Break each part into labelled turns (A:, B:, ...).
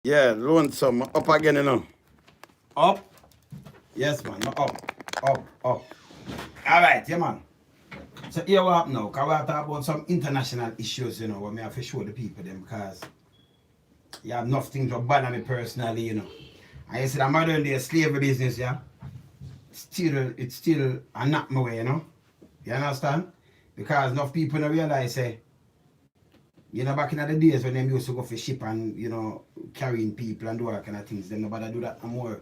A: Yeah, lonesome. Up again, you know. Up? Yes, man. Up. All right, yeah, man. So here what up now? Because we have to talk about some international issues, you know, what me have to show the people them because you have nothing to bother me personally, you know. And you see the modern day slavery business, yeah, it's still a knock my way, you know. You understand? Because enough people don't realize, say, you know, back in the days when them used to go for ship and, you know, carrying people and do all kind of things, them nobody do that no more.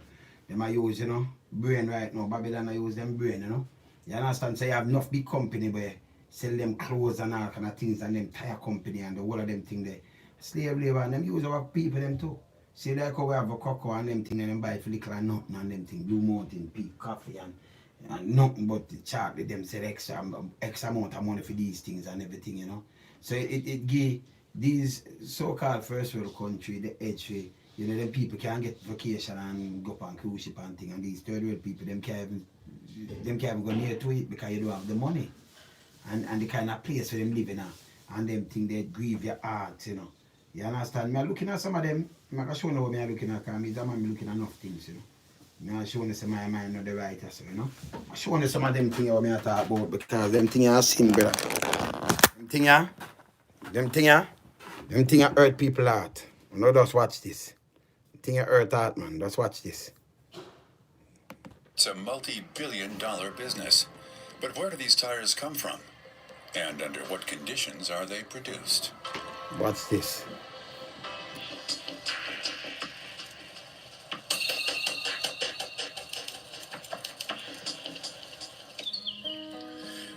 A: Them I use, you know, brain right now. Babylon I use them brain, you know. You understand? So you have enough big company where sell them clothes and all kind of things and them tire company and the whole of them thing there. Slave labor and them use our people them too. See like how we have a cocoa and them thing and them buy for little and nothing and them thing, blue mountain, peak coffee and nothing but the chocolate them sell extra amount of money for these things and everything, you know. So it give these so-called first world country the edge way. You know, them people can't get vacation and go up on cruise ship and thing, and these third world people them can't even go near to it because you don't have the money and the kind of place where them living at, and them think they grieve your heart, you know. You understand? Me looking at some of them. I'm not sure what I'm looking at because me me looking at enough things, you know. Me showing you some my mind not the right so, you know. I'm showing you some of them things what me talk about because them things are sin, brother. Them things are them thing hurt people heart. No, just watch this. Thing hurt heart, man. Just watch this.
B: It's a multi-billion-dollar business. But where do these tires come from? And under what conditions are they produced?
A: Watch this.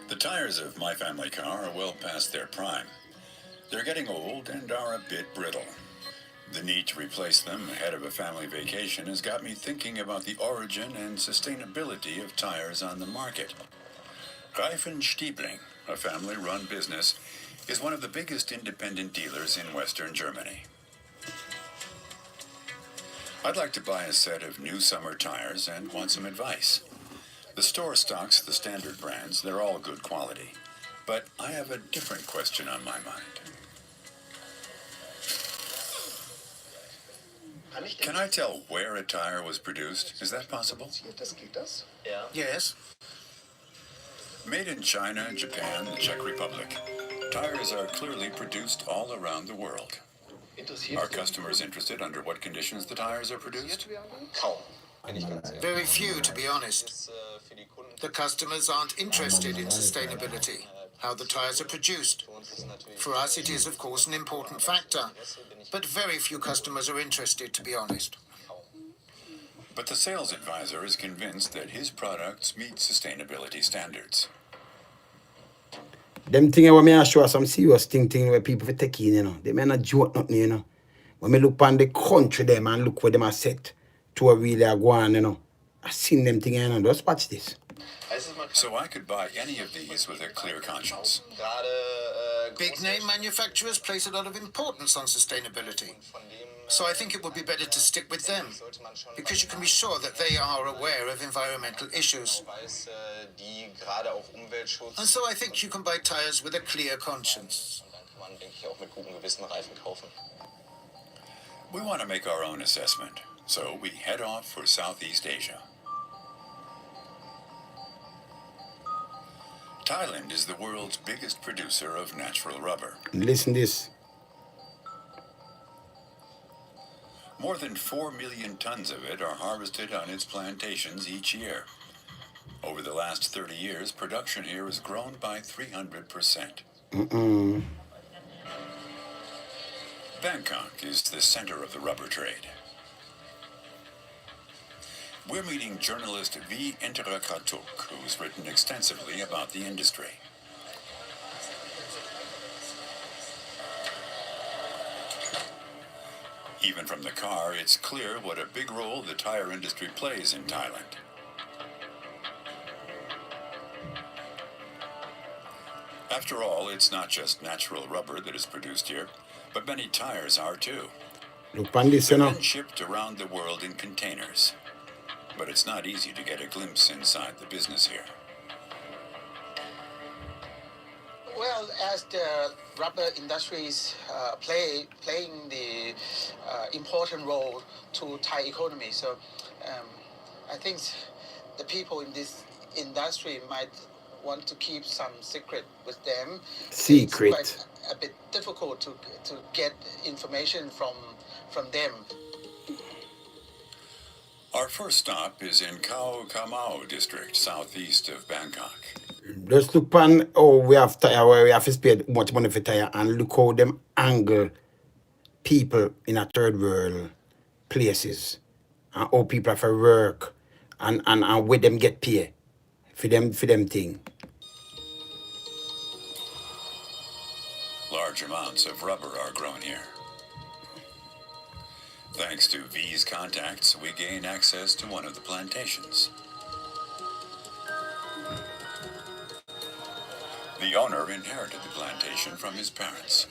B: The tires of my family car are well past their prime. They're getting old and are a bit brittle. The need to replace them ahead of a family vacation has got me thinking about the origin and sustainability of tires on the market. Stiebling, a family-run business, is one of the biggest independent dealers in Western Germany. I'd like to buy a set of new summer tires and want some advice. The store stocks the standard brands, they're all good quality. But I have a different question on my mind. Can I tell where a tire was produced? Is that possible?
C: Yes.
B: Made in China, Japan, the Czech Republic, tires are clearly produced all around the world. Are customers interested under what conditions the tires are produced?
C: Very few, to be honest. The customers aren't interested in sustainability, how the tires are produced. For us, it is, of course, an important factor, but very few customers are interested, to be honest.
B: But the sales advisor is convinced that his products meet sustainability standards.
A: Them thing when me show some serious thing where people for taking, you know. They may not joke nothing, you know. When me look on the country them and look where them are set to a really a go on, you know. I seen them thing, you know. Just watch this.
B: So I could buy any of these with a clear conscience.
C: Big name manufacturers place a lot of importance on sustainability. So I think it would be better to stick with them, because you can be sure that they are aware of environmental issues. And so I think you can buy tires with a clear conscience.
B: We want to make our own assessment, so we head off for Southeast Asia. Thailand is the world's biggest producer of natural rubber.
A: Listen this.
B: More than 4 million tons of it are harvested on its plantations each year. Over the last 30 years, production here has grown by 300%. Bangkok is the center of the rubber trade. We're meeting journalist V. Interakatuk, who's written extensively about the industry. Even from the car, it's clear what a big role the tire industry plays in Thailand. After all, it's not just natural rubber that is produced here, but many tires are too.
A: Look on this,
B: They're
A: you know.
B: then shipped around the world in containers. But it's not easy to get a glimpse inside the business here.
C: Well, as the rubber industry is playing the important role to Thai economy, so I think the people in this industry might want to keep some secret with them.
A: Secret.
C: It's quite a bit difficult to get information from them.
B: Our first stop is in Khao Kamau district, southeast of Bangkok.
A: Just look on we have tire where we have to spend much money for tire and look how them angle people in a third world places and how people have to work and where them get paid for them thing.
B: Large amounts of rubber are grown here. Thanks to V's contacts, we gain access to one of the plantations. The owner inherited the plantation from his parents.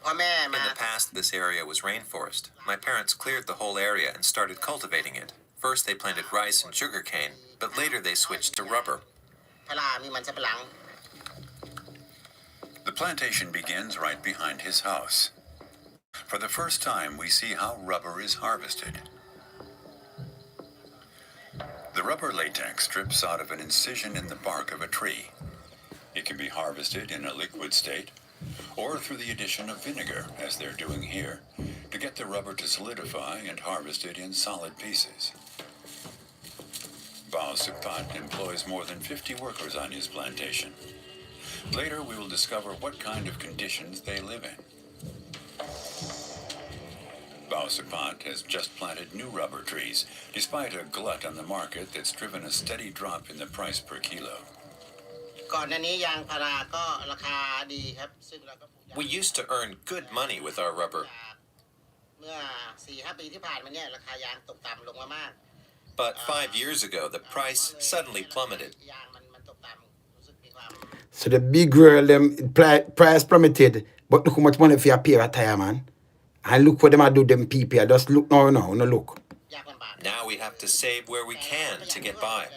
D: In the past, this area was rainforest. My parents cleared the whole area and started cultivating it. First, they planted rice and sugarcane, but later they switched to rubber.
B: The plantation begins right behind his house. For the first time, we see how rubber is harvested. The rubber latex drips out of an incision in the bark of a tree. It can be harvested in a liquid state or through the addition of vinegar, as they're doing here, to get the rubber to solidify and harvest it in solid pieces. Bao Supat employs more than 50 workers on his plantation. Later, we will discover what kind of conditions they live in. Bao Supat has just planted new rubber trees, despite a glut on the market that's driven a steady drop in the price per kilo.
D: We used to earn good money with our rubber. But 5 years ago, the price suddenly plummeted.
A: So the big girl, them price plummeted, but look how much money for a pair of tire, man. And look what them I do, them people. Just look no look.
D: Now we have to save where we can to get by.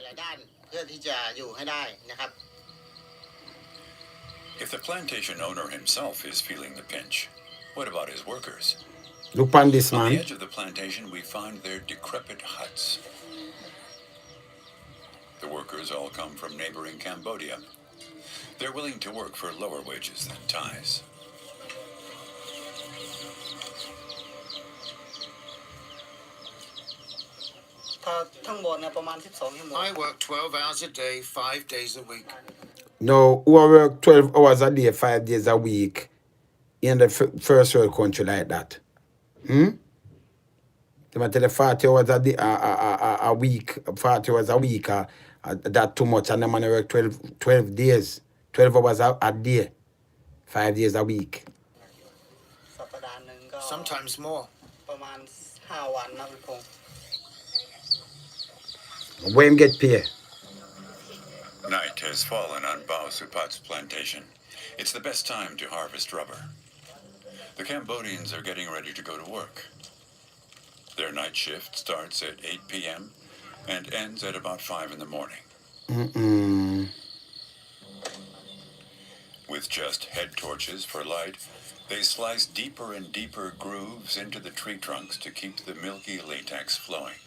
B: If the plantation owner himself is feeling the pinch, what about his workers?
A: Look on this,
B: On the
A: man.
B: edge of the plantation, we find their decrepit huts. The workers all come from neighboring Cambodia. They're willing to work for lower wages than Thais.
C: I work 12 hours a day, 5 days a week.
A: No, who work 12 hours a day, 5 days a week in the first world country like that. They might tell you 40 hours a day, a week, 40 hours a week, that too much, and the man work 12 days, 12 hours a day, 5 days a week.
C: Sometimes more.
A: Where him get paid?
B: Night has fallen on Bao Supat's plantation. It's the best time to harvest rubber. The Cambodians are getting ready to go to work. Their night shift starts at 8 p.m. and ends at about 5 in the morning. With just head torches for light, they slice deeper and deeper grooves into the tree trunks to keep the milky latex flowing.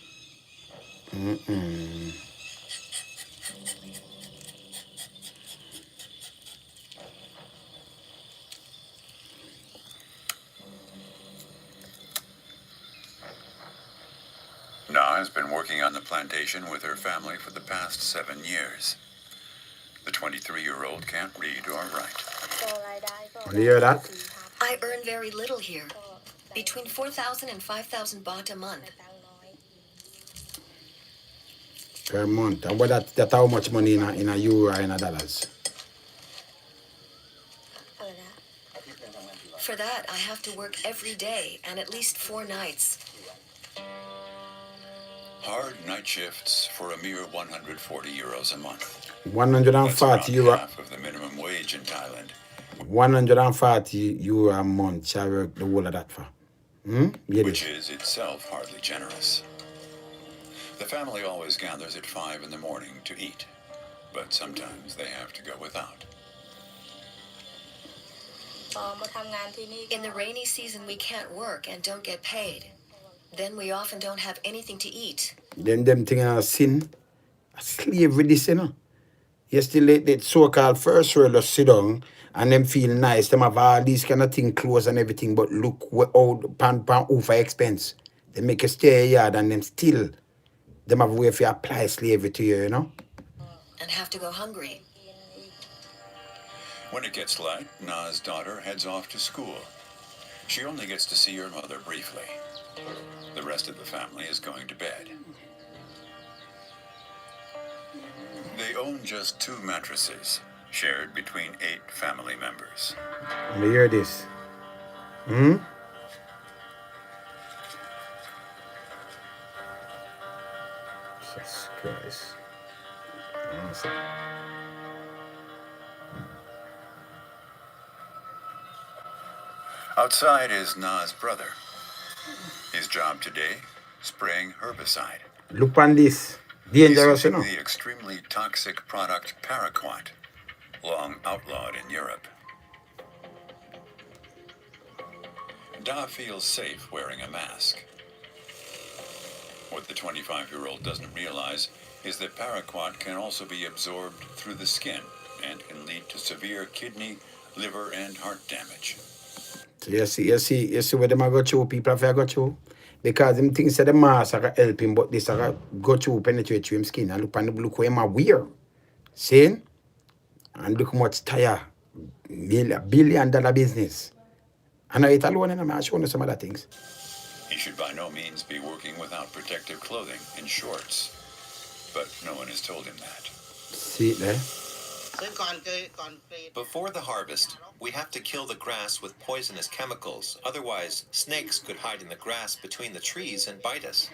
B: Na has been working on the plantation with her family for the past 7 years. The 23-year-old can't read or write.
A: You hear that?
E: I earn very little here, between 4,000 and 5,000 baht a month.
A: Per month. And what that how much money in a euro or in a dollars?
E: For that, I have to work every day and at least 4 nights.
B: Hard night shifts for a mere 140 euros a month.
A: 140 euro.
B: Half of the minimum wage in Thailand.
A: 140 euro a month. Shall work the whole of that for? Get
B: Which
A: it?
B: is itself hardly generous. The family always gathers at 5 in the morning to eat, but sometimes they have to go without.
E: In the rainy season, we can't work and don't get paid. Then we often don't have anything to eat.
A: Then them thing are sin. Slavery this, you know. You still let that so-called first world just sit down and them feel nice. Them have all these kind of thing, clothes and everything, but look what old pan over expense. They make you stay a yard and them still them have a way if you apply slavery to you, you know.
E: And have to go hungry.
B: When it gets light, Na's daughter heads off to school. She only gets to see her mother briefly. The rest of the family is going to bed. They own just 2 mattresses, shared between 8 family members.
A: Let me hear this. Jesus Christ.
B: Outside is Na's brother. His job today, spraying herbicide.
A: Look on this.
B: He's
A: Dangerous, you
B: using
A: know.
B: the extremely toxic product paraquat, long outlawed in Europe. Da feels safe wearing a mask. What the 25-year-old doesn't realize is that paraquat can also be absorbed through the skin and can lead to severe kidney, liver, and heart damage.
A: So you see where them are go through, people have to go through. Because them things say the mask are help him, but this are go through, penetrate through him skin. And look where him are weird. See? And look how much tire. $1 billion business. And I eat alone and I'm showing you some other things.
B: He should by no means be working without protective clothing in shorts. But no one has told him that.
A: See it there?
D: Before the harvest, we have to kill the grass with poisonous chemicals. Otherwise, snakes could hide in the grass between the trees and bite us.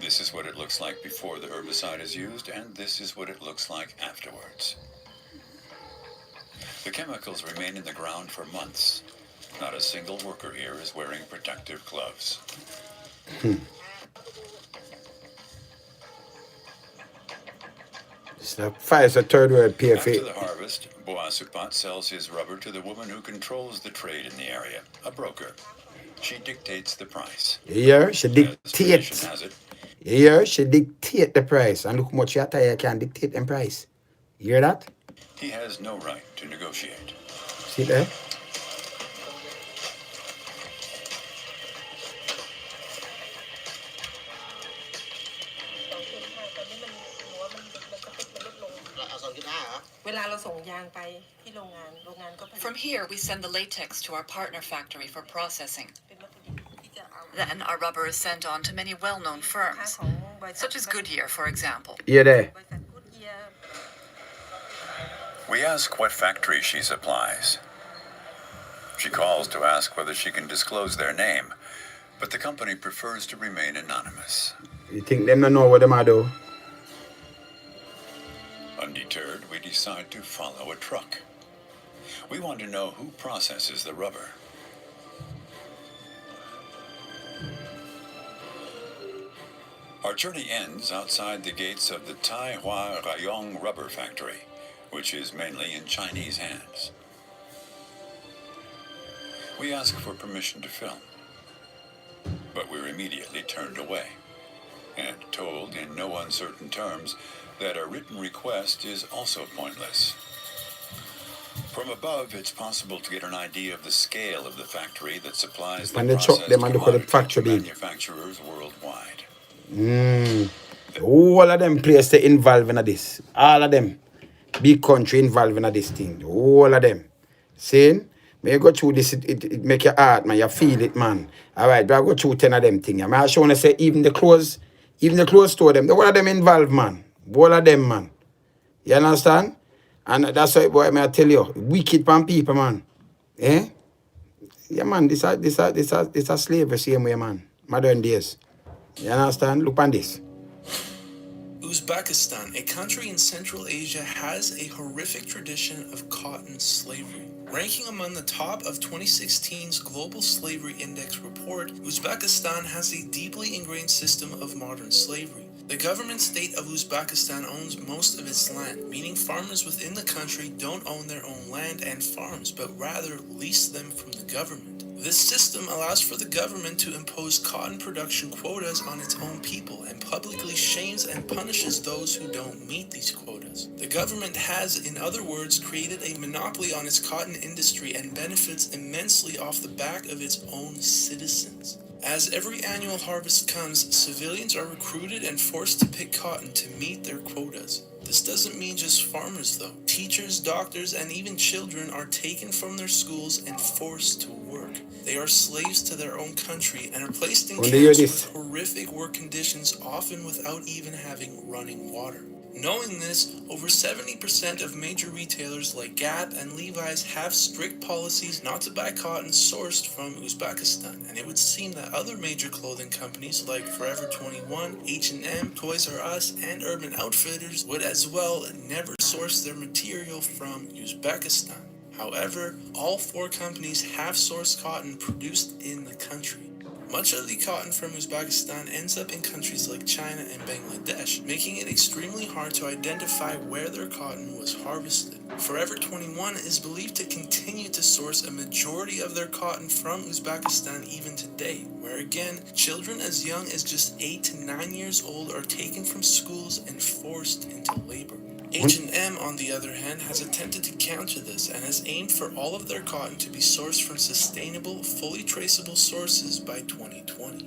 B: This is what it looks like before the herbicide is used, and this is what it looks like afterwards. The chemicals remain in the ground for months. Not a single worker here is wearing protective gloves.
A: It's the first or third world
B: After
A: PFA.
B: the harvest, Boasupat sells his rubber to the woman who controls the trade in the area, a broker. She dictates the price.
A: Yeah, she
B: As
A: dictates.
B: tradition has it,
A: Yeah, she dictate the price. And look how much your tire can dictate the price. You hear that?
B: he has no right to negotiate.
A: See there?
E: From here, we send the latex to our partner factory for processing. Then our rubber is sent on to many well-known firms, such as Goodyear, for example.
A: Yeah, there.
B: We ask what factory she supplies. She calls to ask whether she can disclose their name, but the company prefers to remain anonymous.
A: You think them don't know what them are do?
B: Undeterred, we decide to follow a truck. We want to know who processes the rubber. Our journey ends outside the gates of the Tai Hua Rayong rubber factory, which is mainly in Chinese hands. We ask for permission to film, but we're immediately turned away and told in no uncertain terms that a written request is also pointless. From above, it's possible to get an idea of the scale of the factory that supplies the
A: And they chop
B: processed
A: them and look at the
B: commodity
A: factory
B: to
A: big.
B: manufacturers worldwide.
A: All of them places they involved in this. All of them. Big country involved in this thing. All of them. Saying, when you go through this, it make your heart, man. You feel it, man. All right, but I go through 10 of them things. I show to say, even the clothes store, them. All of them involved, man. All of them, man. You understand? And that's why, boy, I tell you, wicked pan people, man. Eh? Yeah, man, this a slavery same way, man. Modern days. You understand? Look on this.
F: Uzbekistan, a country in Central Asia, has a horrific tradition of cotton slavery. Ranking among the top of 2016's Global Slavery Index report, Uzbekistan has a deeply ingrained system of modern slavery. The government state of Uzbekistan owns most of its land, meaning farmers within the country don't own their own land and farms, but rather lease them from the government. This system allows for the government to impose cotton production quotas on its own people and publicly shames and punishes those who don't meet these quotas. The government has, in other words, created a monopoly on its cotton industry and benefits immensely off the back of its own citizens. As every annual harvest comes, civilians are recruited and forced to pick cotton to meet their quotas. This doesn't mean just farmers, though. Teachers, doctors, and even children are taken from their schools and forced to work. They are slaves to their own country and are placed in camps with horrific work conditions, often without even having running water. Knowing this, over 70% of major retailers like Gap and Levi's have strict policies not to buy cotton sourced from Uzbekistan, and it would seem that other major clothing companies like Forever 21, H&M, Toys R Us, and Urban Outfitters would as well never source their material from Uzbekistan. However, all four companies have sourced cotton produced in the country. Much of the cotton from Uzbekistan ends up in countries like China and Bangladesh, making it extremely hard to identify where their cotton was harvested. Forever 21 is believed to continue to source a majority of their cotton from Uzbekistan even today, where again, children as young as just 8 to 9 years old are taken from schools and forced into labor. H&M, on the other hand, has attempted to counter this and has aimed for all of their cotton to be sourced from sustainable, fully traceable sources by 2020.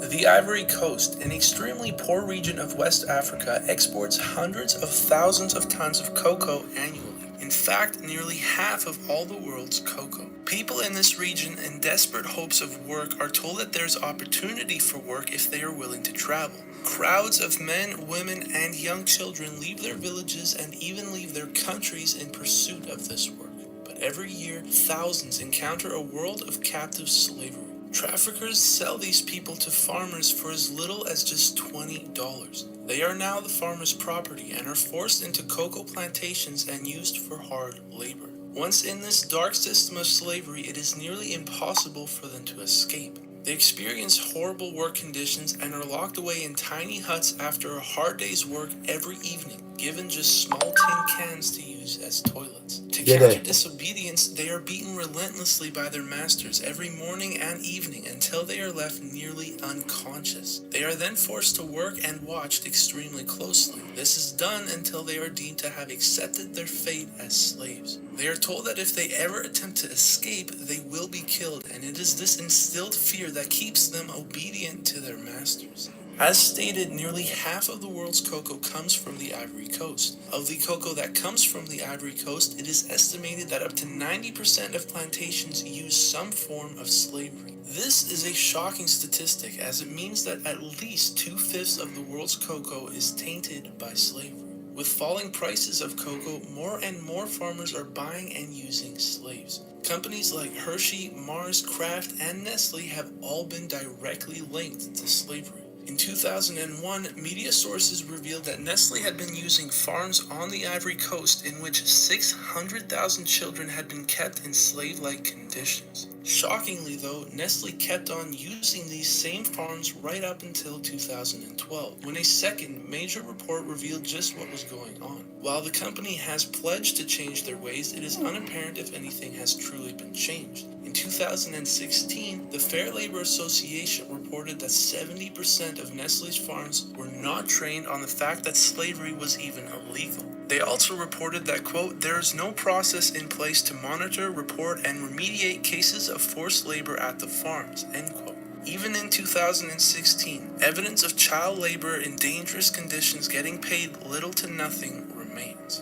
F: The Ivory Coast, an extremely poor region of West Africa, exports hundreds of thousands of tons of cocoa annually. In fact, nearly half of all the world's cocoa. People in this region, in desperate hopes of work, are told that there's opportunity for work if they are willing to travel. Crowds of men, women, and young children leave their villages and even leave their countries in pursuit of this work. But every year, thousands encounter a world of captive slavery. Traffickers sell these people to farmers for as little as just $20. They are now the farmers' property and are forced into cocoa plantations and used for hard labor. Once in this dark system of slavery, it is nearly impossible for them to escape. They experience horrible work conditions and are locked away in tiny huts after a hard day's work every evening, given just small tin cans to use as toilets. To counter disobedience, they are beaten relentlessly by their masters every morning and evening until they are left nearly unconscious. They are then forced to work and watched extremely closely. This is done until they are deemed to have accepted their fate as slaves. They are told that if they ever attempt to escape, they will be killed, and it is this instilled fear that keeps them obedient to their masters. As stated, nearly half of the world's cocoa comes from the Ivory Coast. Of the cocoa that comes from the Ivory Coast, it is estimated that up to 90% of plantations use some form of slavery. This is a shocking statistic, as it means that at least 2/5 of the world's cocoa is tainted by slavery. With falling prices of cocoa, more and more farmers are buying and using slaves. Companies like Hershey, Mars, Kraft, and Nestle have all been directly linked to slavery. In 2001, media sources revealed that Nestle had been using farms on the Ivory Coast in which 600,000 children had been kept in slave-like conditions. Shockingly, though, Nestle kept on using these same farms right up until 2012, when a second major report revealed just what was going on. While the company has pledged to change their ways, it is unapparent if anything has truly been changed. In 2016, the Fair Labor Association reported that 70% of Nestle's farms were not trained on the fact that slavery was even illegal. They also reported that, quote, there is no process in place to monitor, report, and remediate cases of forced labor at the farms, end quote. Even in 2016, evidence of child labor in dangerous conditions getting paid little to nothing remains.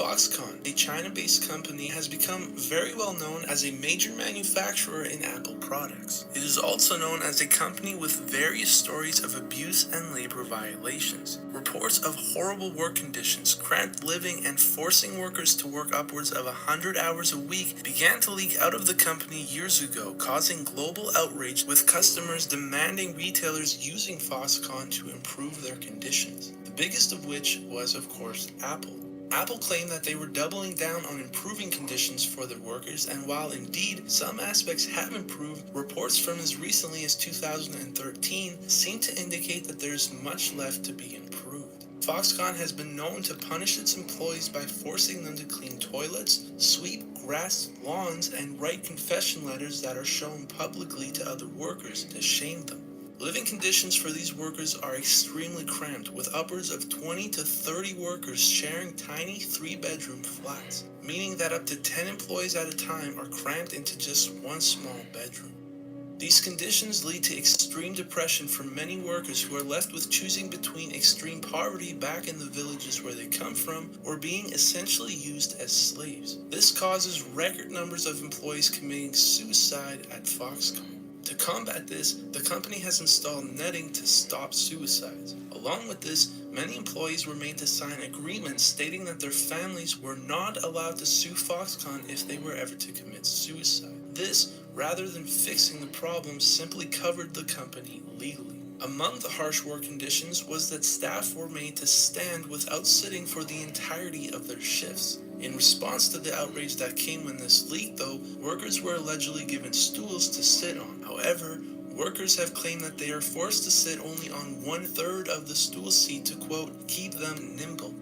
F: Foxconn, a China-based company, has become very well known as a major manufacturer in Apple products. It is also known as a company with various stories of abuse and labor violations. Reports of horrible work conditions, cramped living, and forcing workers to work upwards of 100 hours a week began to leak out of the company years ago, causing global outrage, with customers demanding retailers using Foxconn to improve their conditions. The biggest of which was, of course, Apple. Apple claimed that they were doubling down on improving conditions for their workers, and while indeed some aspects have improved, reports from as recently as 2013 seem to indicate that there is much left to be improved. Foxconn has been known to punish its employees by forcing them to clean toilets, sweep grass, lawns, and write confession letters that are shown publicly to other workers to shame them. Living conditions for these workers are extremely cramped, with upwards of 20 to 30 workers sharing tiny 3-bedroom flats, meaning that up to 10 employees at a time are cramped into just one small bedroom. These conditions lead to extreme depression for many workers who are left with choosing between extreme poverty back in the villages where they come from or being essentially used as slaves. This causes record numbers of employees committing suicide at Foxconn. To combat this, the company has installed netting to stop suicides. Along with this, many employees were made to sign agreements stating that their families were not allowed to sue Foxconn if they were ever to commit suicide. This, rather than fixing the problem, simply covered the company legally. Among the harsh work conditions was that staff were made to stand without sitting for the entirety of their shifts. In response to the outrage that came when this leaked, though, workers were allegedly given stools to sit on. However, workers have claimed that they are forced to sit only on 1/3 of the stool seat to, quote, keep them nimble.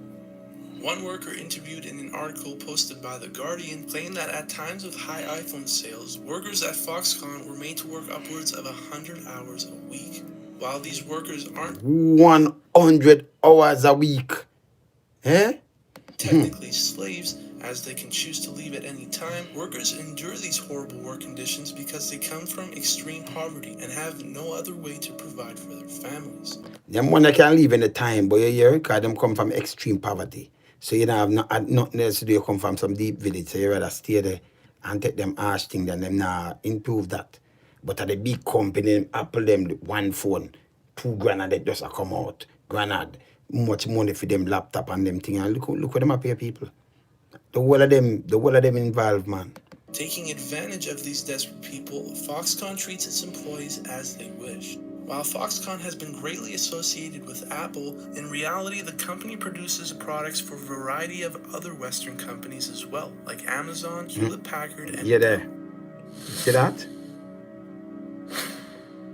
F: One worker interviewed in an article posted by The Guardian claimed that at times of high iPhone sales, workers at Foxconn were made to work upwards of 100 hours a week. While these workers aren't
A: 100 hours a week.
F: technically slaves, as they can choose to leave at any time, workers endure these horrible work conditions because they come from extreme poverty and have no other way to provide for their families.
A: Them one can leave any time, but you hear, because them come from extreme poverty. So you don't have nothing else to do. You come from some deep village, so you rather stay there and take them harsh things and them now improve that. But at the big company, Apple them one phone, $2,000 that just come out. Granted, much money for them laptop and them thing. And look what them pay people. The whole of them involved, man.
F: Taking advantage of these desperate people, Foxconn treats its employees as they wish. While Foxconn has been greatly associated with Apple, in reality the company produces products for a variety of other Western companies as well, like Amazon, Hewlett-Packard, and
A: there. See that?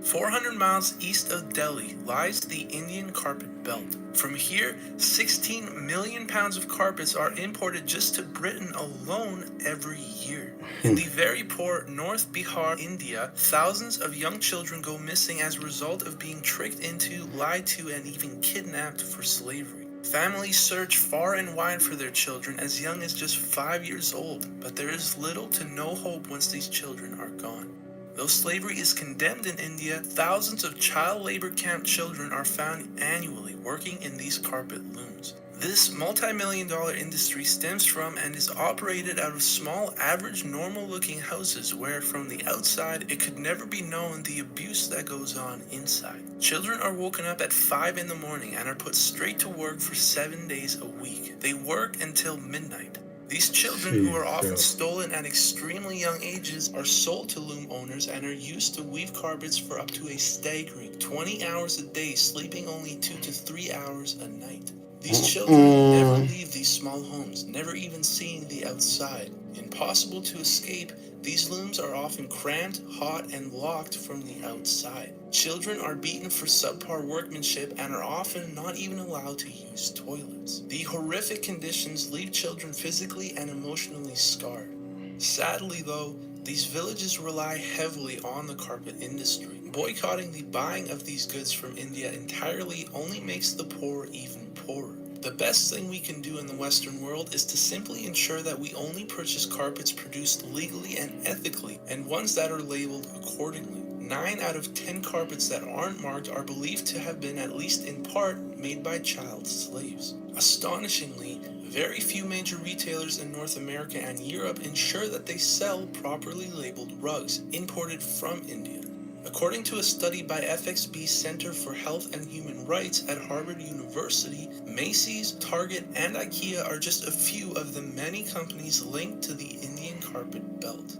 F: 400 miles east of Delhi lies the Indian carpet belt. From here, 16 million pounds of carpets are imported just to Britain alone every year. In the very poor North Bihar, India, thousands of young children go missing as a result of being tricked into, lied to, and even kidnapped for slavery. Families search far and wide for their children as young as just 5 years old, but there is little to no hope once these children are gone. Though slavery is condemned in India, thousands of child labor camp children are found annually working in these carpet looms. This multi-million-dollar industry stems from and is operated out of small, average, normal-looking houses where, from the outside, it could never be known the abuse that goes on inside. Children are woken up at 5 in the morning and are put straight to work for 7 days a week. They work until midnight. These children, who are often stolen at extremely young ages, are sold to loom owners and are used to weave carpets for up to a staggering 20 hours a day, sleeping only 2 to 3 hours a night. These children never leave these small homes, never even seeing the outside. Impossible to escape, these looms are often cramped, hot, and locked from the outside. Children are beaten for subpar workmanship and are often not even allowed to use toilets. The horrific conditions leave children physically and emotionally scarred. Sadly, though, these villages rely heavily on the carpet industry. Boycotting the buying of these goods from India entirely only makes the poor even poorer. The best thing we can do in the Western world is to simply ensure that we only purchase carpets produced legally and ethically, and ones that are labeled accordingly. 9 out of 10 carpets that aren't marked are believed to have been, at least in part, made by child slaves. Astonishingly, Very few major retailers in North America and Europe ensure that they sell properly labeled rugs imported from India. According to a study by FXB Center for Health and Human Rights at Harvard University, Macy's, Target, and IKEA are just a few of the many companies linked to the Indian carpet belt.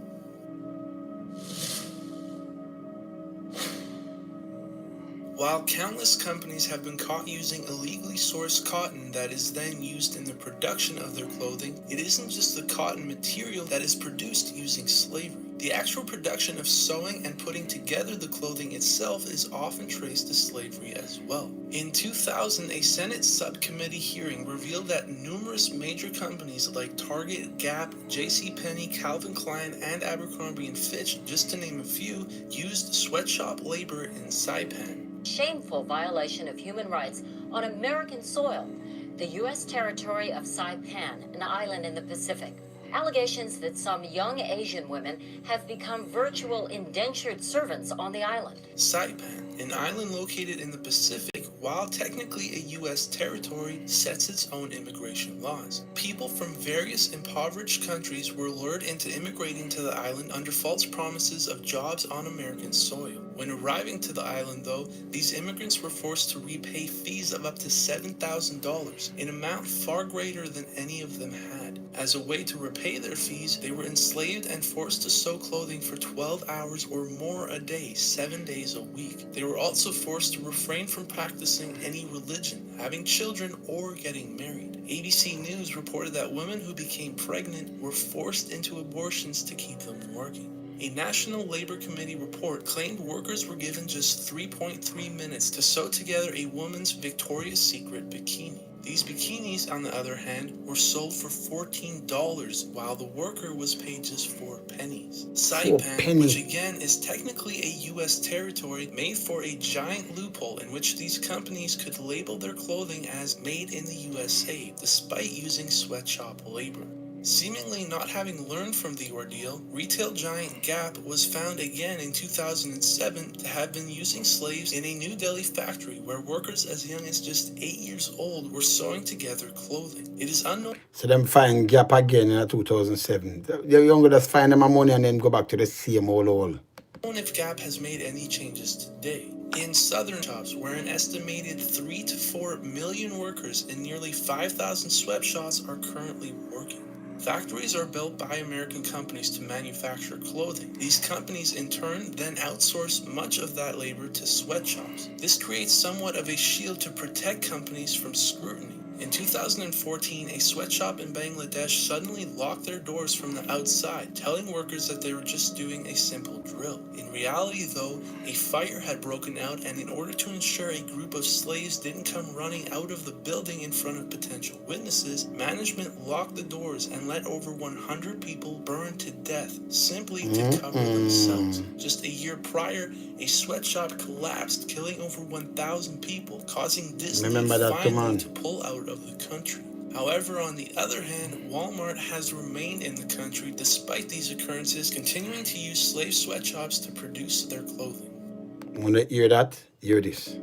F: While countless companies have been caught using illegally sourced cotton that is then used in the production of their clothing, it isn't just the cotton material that is produced using slavery. The actual production of sewing and putting together the clothing itself is often traced to slavery as well. In 2000, a Senate subcommittee hearing revealed that numerous major companies like Target, Gap, JCPenney, Calvin Klein, and Abercrombie & Fitch, just to name a few, used sweatshop labor in Saipan.
G: Shameful violation of human rights on American soil, the U.S. territory of Saipan, an island in the Pacific. Allegations that some young Asian women have become virtual indentured servants on the island.
F: Saipan, an island located in the Pacific, while technically a U.S. territory, sets its own immigration laws. People from various impoverished countries were lured into immigrating to the island under false promises of jobs on American soil. When arriving to the island, though, these immigrants were forced to repay fees of up to $7,000, an amount far greater than any of them had. As a way to repay their fees, they were enslaved and forced to sew clothing for 12 hours or more a day, 7 days a week. They were also forced to refrain from practicing any religion, having children, or getting married. ABC News reported that women who became pregnant were forced into abortions to keep them working. A National Labor Committee report claimed workers were given just 3.3 minutes to sew together a woman's Victoria's Secret bikini. These bikinis, on the other hand, were sold for $14, while the worker was paid just 4 pennies. Saipan, which again is technically a U.S. territory, made for a giant loophole in which these companies could label their clothing as made in the USA, despite using sweatshop labor. Seemingly not having learned from the ordeal, retail giant Gap was found again in 2007 to have been using slaves in a New Delhi factory where workers as young as just 8 years old were sewing together clothing. It is unknown.
A: So them find Gap again in 2007. The younger just find them money and then go back to the same old hole.
F: If Gap has made any changes today. In southern shops, where an estimated 3 to 4 million workers and nearly 5,000 sweatshops are currently working. Factories are built by American companies to manufacture clothing. These companies in turn then outsource much of that labor to sweatshops. This creates somewhat of a shield to protect companies from scrutiny. In 2014, a sweatshop in Bangladesh suddenly locked their doors from the outside, telling workers that they were just doing a simple drill. In reality, though, a fire had broken out, and in order to ensure a group of slaves didn't come running out of the building in front of potential witnesses, management locked the doors and let over 100 people burn to death, simply to cover themselves. Just a year prior, a sweatshop collapsed, killing over 1,000 people, causing Disney finally to pull out of the country. However, on the other hand, Walmart has remained in the country despite these occurrences, continuing to use slave sweatshops to produce their clothing.
A: When you hear that, hear this.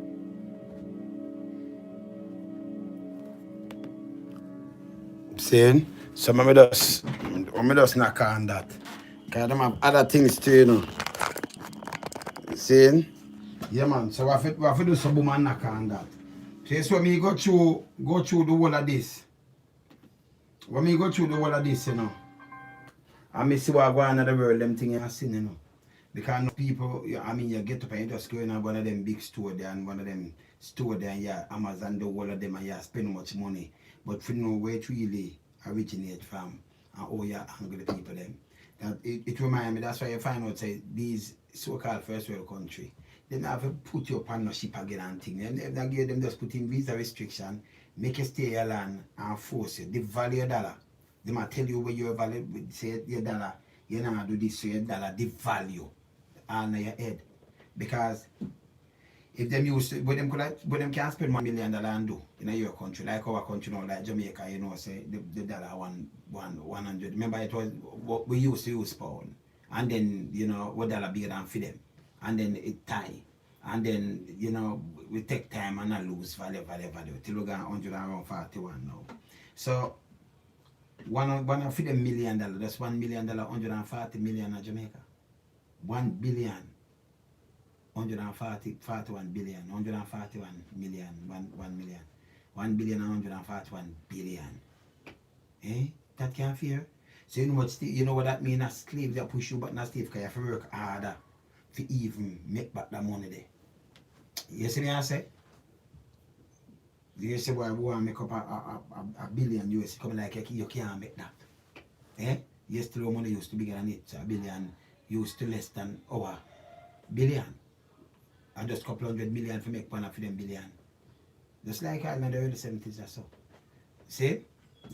A: Saying, so me just knock on that. Because them have other things too, you know. Saying, yeah man, so we have to do some boom and knock on that. So when me go through the whole of this. When me go through the whole of this, you know, and me see what go on in the world, them things I seen, you know. Because no people, you get up and you just go in one of them big store there and one of them store there and Amazon do all of them and you spend much money. But for know where it really originate from and how you angry the people them. That it reminds me, that's why you find out say these so-called first world country, they never put you upon no ship again and things. They give them just put in visa restriction, make you stay your land and force you. They value your dollar. They might tell you where your value, say your dollar, you know do this so your dollar, the value on your head. Because if them used to, but them can't spend $1 million and do in your country, like our country now, like Jamaica, you know, say the dollar 100. Remember it was what we used to use pound. And then, you know, what dollar bigger than for them. And then it tie. And then, you know, we take time and I lose value till we got 141 now. So One of them $1 million. That's $1 million, 140 million in Jamaica. 1 billion. 41 billion, 141 million, 1 million. 1 billion and 141 billion. Eh? That can't fear. So you know what that means? A slave that push you back in a slave because you have to work harder to even make back that money there. You see me I say? You say boy want to make up a billion US, come like you can't make that. Eh? Yesterday money used to be bigger than it, so a billion used to less than our billion. And just a couple $100 million for make one for them billion. Just like in the early 70s or so. See?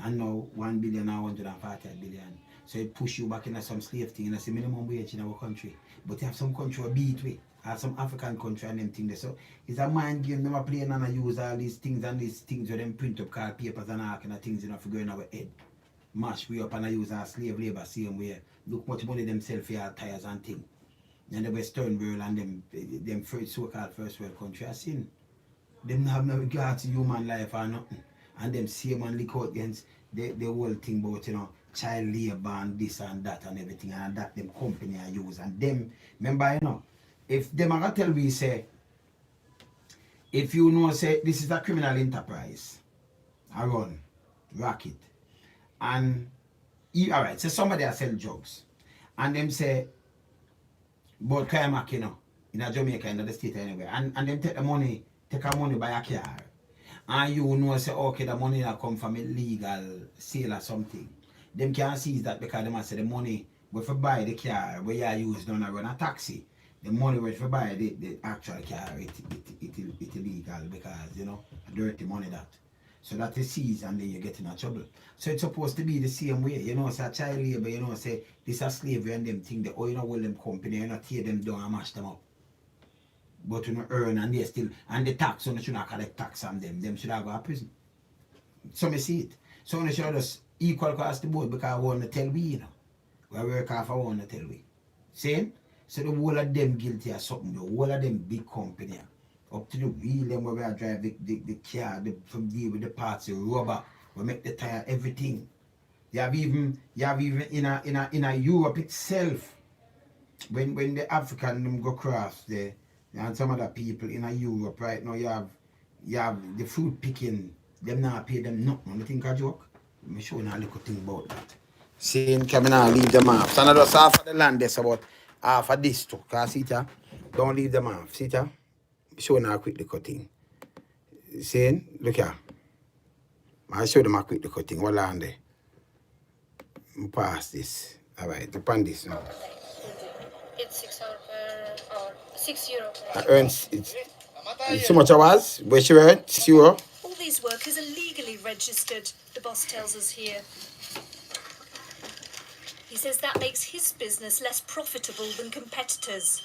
A: And now 1 billion and 140 billion. So it push you back into some slave thing and it's the minimum wage in our country. But you have some country will beat with. Have some African country and them things there. So it's a mind game them are playing and I use all these things where them print up card papers and all kind of things for going in our head. Mash we up and I use our slave labor same way. Look much money themselves for our tires and things. And the Western world and them first so-called first world country are sin. Them have no regard to human life or nothing. And them same and look out against the whole thing about, child labor and this and that and everything and that them company I use. And them, remember, if them are gonna tell we say, if you know say this is a criminal enterprise, I run, racket. And alright, so somebody I sell drugs. And them say, but crime in a Jamaica, in the state anyway, and then take a money by a car. And you know say okay the money that come from illegal sale or something. Them can't seize that because them say the money we for buy the car where you use down run a taxi. The money we for buy the actual car it illegal because dirty money that. So that is seized and then you get in a trouble. So it's supposed to be the same way. Say a child labor, say this a slavery and them thing, the oil hold them company, tear them down and mash them up. But earn and they still, and the tax, you should not collect tax on them. Them should have go to prison. So me see it. So you should just equal across the board because I want to tell we, We work off I want to tell we. See? So the whole of them guilty or something, the whole of them big company. Up to the wheel them where we are drive the car, from deal with the parts, the rubber, we make the tire, everything. You have even in a Europe itself, when the African them go across there, and some other people in a Europe right now, you have the fruit picking, them not pay them nothing. You think a joke? I'm showing a little thing about that. Saying coming out, leave them off. So now just half of the land there's about half of this too. Cause see ya, don't leave them off. See ya? Showing how quick the cutting. Saying, look here. I'll show them how quick the cutting. What on there? Pass this. Alright, upon this now.
H: It's €6 per hour. €6.
A: I earn it's so much hours. Where she earn? €6.
H: All these workers are legally registered, the boss tells us here. He says that makes his business less profitable than competitors.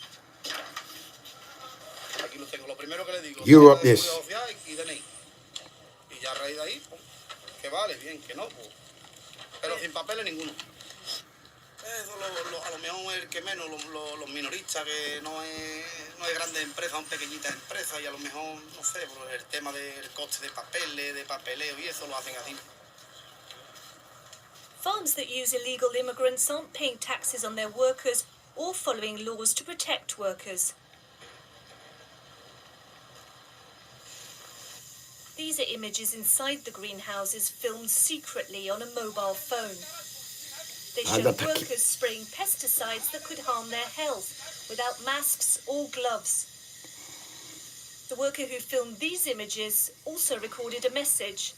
A: Europe this.
I: A lo mejor el que menos, los minoristas, que no es grande empresa, son pequeñitas empresas, y a lo mejor, no sé, por el tema del coste de papeles, de papeleo y eso lo hacen así.
H: Farms that use illegal immigrants aren't paying taxes on their workers or following laws to protect workers. These are images inside the greenhouses filmed secretly on a mobile phone. They show workers spraying pesticides that could harm their health without masks or gloves. The worker who filmed these images also recorded a message,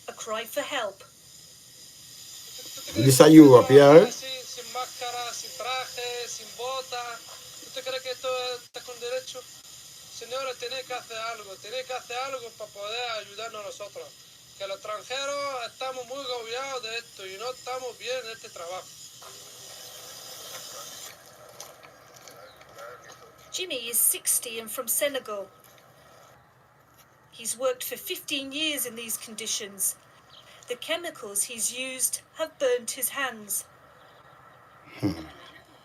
H: a cry for help.
A: This is Europe, yeah?
F: Sin máscara, sin traje, sin bota. ¿Usted cree que esto está con derecho? Señores, tiene que hacer algo para poder ayudarnos a nosotros. Que los extranjeros estamos muy agobiados de esto y no estamos bien en este trabajo.
H: Jimmy is 60 and from Senegal. He's worked for 15 years in these conditions. The chemicals he's used have burnt his hands.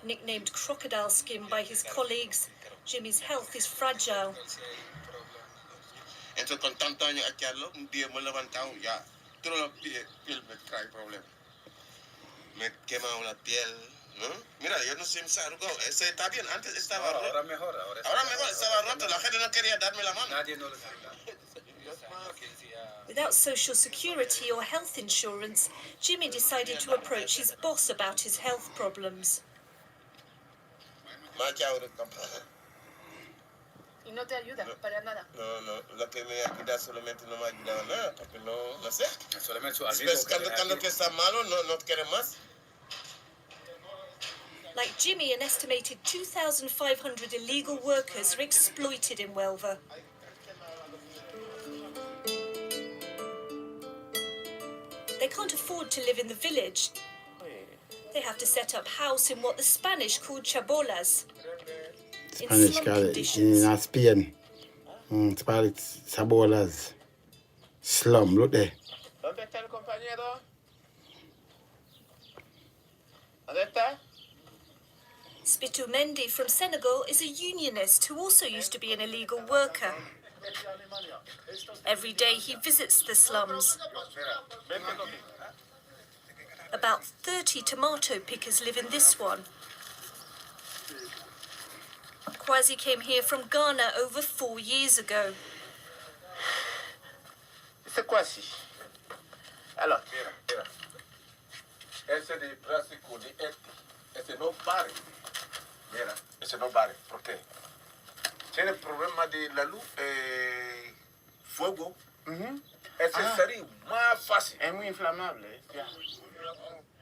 H: Nicknamed crocodile skin by his colleagues, Jimmy's health is fragile.
I: Entonces, con tantos años echarlo, un día hemos levantado ya
J: toda la piel me trae problemas. Me quema la piel, ¿no? Mira, yo no soy arrugado. Ese está bien, antes estaba roto. Ahora mejor, ahora mejor, estaba roto. La gente no quería darme la mano. Nadie no le
H: Without social security or health insurance, Jimmy decided to approach his boss about his health problems.
K: Y no te ayuda para nada.
J: No, lo que me ayuda solamente no me ayuda nada, porque no sé. Solamente cuando que está malo, no quiere más.
H: Like Jimmy, an estimated 2,500 illegal workers are exploited in Huelva. They can't afford to live in the village. They have to set up house in what the Spanish called chabolas.
A: Spanish call it in Spain. Spanish chabolas. Slum, look there.
J: ¿Dónde está el compañero? ¿Dónde está?
H: Spitu Mendy from Senegal is a unionist who also used to be an illegal worker. Every day he visits the slums. About 30 tomato pickers live in this one. Kwasi came here from Ghana over 4 years ago.
J: C'est quoi si? Alors, mira. Ese de plástico de ese no vale. Mira, ese no vale. ¿Por qué? Tiene problema de la luz, fuego. Ese sería más fácil. Es muy inflamable.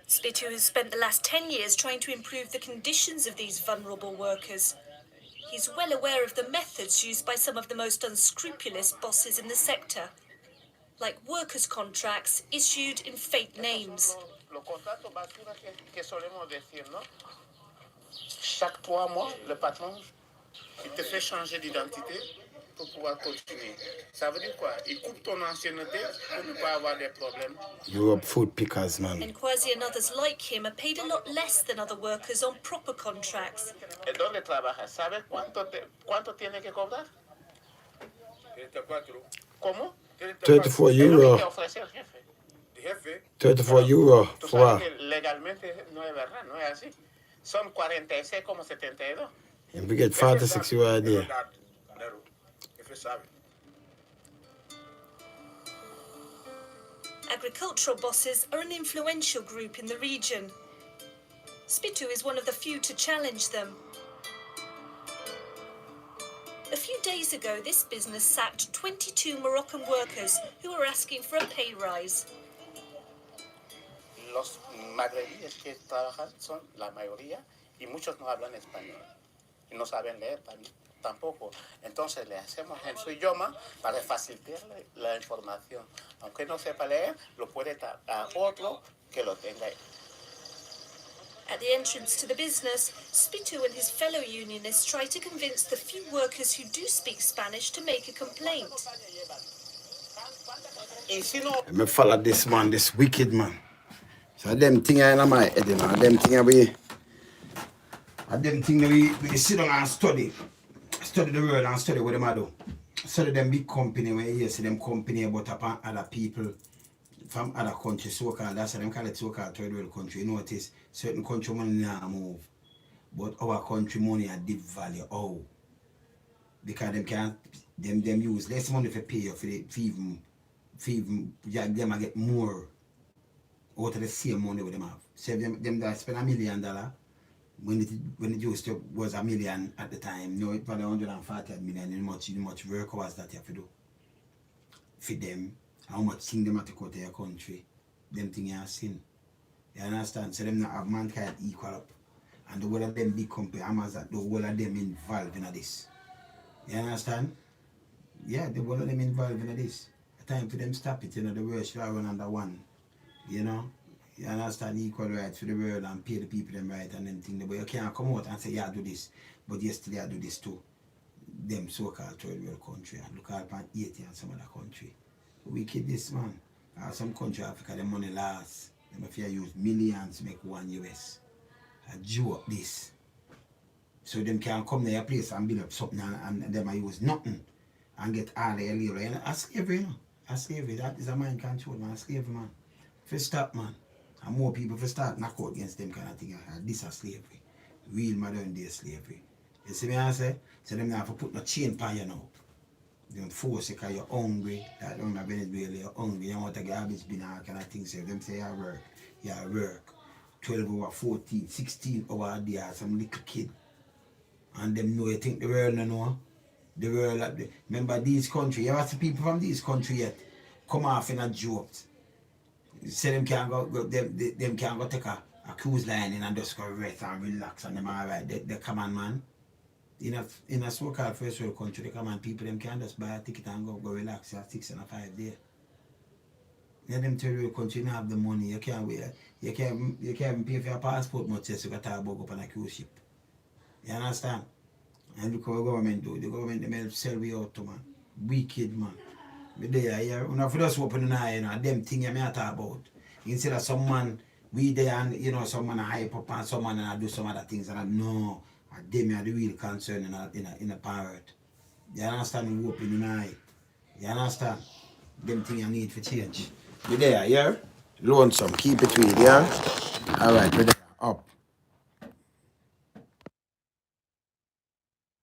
H: Spitu has spent the last 10 years trying to improve the conditions of these vulnerable workers. He's well aware of the methods used by some of the most unscrupulous bosses in the sector, like workers' contracts issued in fake names.
J: Los contratos basura que solemos decir, ¿no? Chaque 3 mois, le patron, il te fait changer d'identité pour pouvoir continuer. Ça veut dire quoi? Il coupe ton ancienneté pour ne pas avoir des problèmes.
A: Europe food pickers, man.
H: And Kwasi and others like him are paid a lot less than other workers on proper contracts.
J: ¿En dónde trabajas? ¿Sabes cuánto tiene que cobrar?
A: 34.
J: ¿Cómo?
A: 34 euro. 34 euro.
J: Tú sabes que legalmente no es verdad, no es así. Son 46,72.
A: And we get 46 euro a day.
H: Agricultural bosses are an influential group in the region. Spitu is one of the few to challenge them. A few days ago, this business sacked 22 Moroccan workers who were asking for a pay rise.
J: Los magrebíes que trabajan son la mayoría y muchos no hablan español y no saben leer tampoco. Entonces le hacemos en su idioma para facilitarle la información. Aunque no sepa leer, lo puede dar a otro que lo tenga.
H: At the entrance to the business, Spitu and his fellow unionists try to convince the few workers who do speak Spanish to make a complaint.
A: Me follow this man, this wicked man. So them thing in my head, you know, them thing we sit down and study the world and study what them do. Study them big company where you see them company about upon other people from other countries, so-called, that's why them call it so-called third world country. You notice certain country money now move, but our country money at deep value. Oh, because them can't them use less money for pay you for the even them get more out of the same money with them have. So them that spend $1 million when it used to was $1 million at the time. No, it was 140 million. How much work was that you have to do for them? How much thing them have to go to your country? Them thing you have seen. You understand? So them not have mankind equal up. And the whole of them big company, Amazon, the whole of them involved in this. You understand? Yeah, the whole of them involved in this. Time for them stop it, you know, the world should run under one. You know? You understand, equal rights for the world and pay the people them right and them things. But you can't come out and say, yeah, I do this. But yesterday I do this too. Them so-called third world country and look at 80 and some other country. Wicked this man. Some country Africa, the money lasts. Them if you use millions to make $1 US. A joke this. So them can come to your place and build up something and them I use nothing and get all the illegal. And that's slavery, you know. A slavery, that is a mind control, man. Slavery, man. If stop, man. And more people if start knock out against them kind of thing. This is slavery. Real modern day slavery. You see me I say? So them have to put no chain pan you now. They don't force you because you're hungry. Like down in Venezuela, you're hungry. You want to garbage bin and kind of thing. So them say you work. You work. 12 hour, 14, 16 hour a day as some little kid. And them know you think the world no know. The world like the, remember these country, you ever see people from these country yet come off in a jokes. Say them can't go them can't go take a cruise line in and just go rest and relax and them alright. They come on, man. In a so-called first world country, they come on, people them can just buy a ticket and go relax for 6 and 5 days. Yeah, them third world country you don't have the money, you can't even pay for your passport much as you can talk about up on a cruise ship. You understand? And look how the government do. The government they may sell we out to man. Wicked man. But there, yeah, when I just open an eye, you know, them things I talk about. Instead of some man, we there and you know, some man hype up and some man and I do some other things and I know them are the real concern in a parrot. You understand me open an eye. You understand? Them things I need for change. We there, yeah? Lonesome, keep it with, yeah? Alright, we there. Up.